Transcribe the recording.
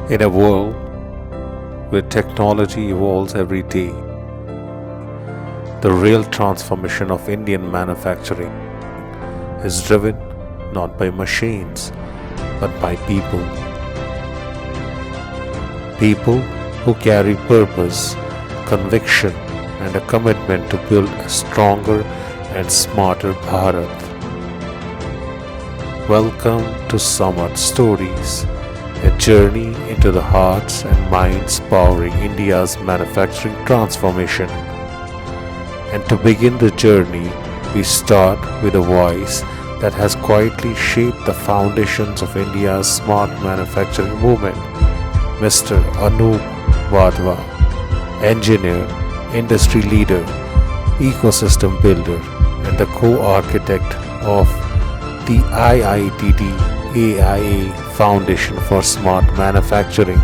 In a world where technology evolves every day, the real transformation of Indian manufacturing is driven not by machines but by people. People who carry purpose, conviction, and a commitment to build a stronger and smarter Bharat. Welcome to SAMARTH Stories, a journey into the hearts and minds powering India's manufacturing transformation. And to begin the journey, we start with a voice that has quietly shaped the foundations of India's smart manufacturing movement, Mr. Anup Wadhwa, engineer, industry leader, ecosystem builder, and the co-architect of the IITD-AIA Foundation for Smart Manufacturing.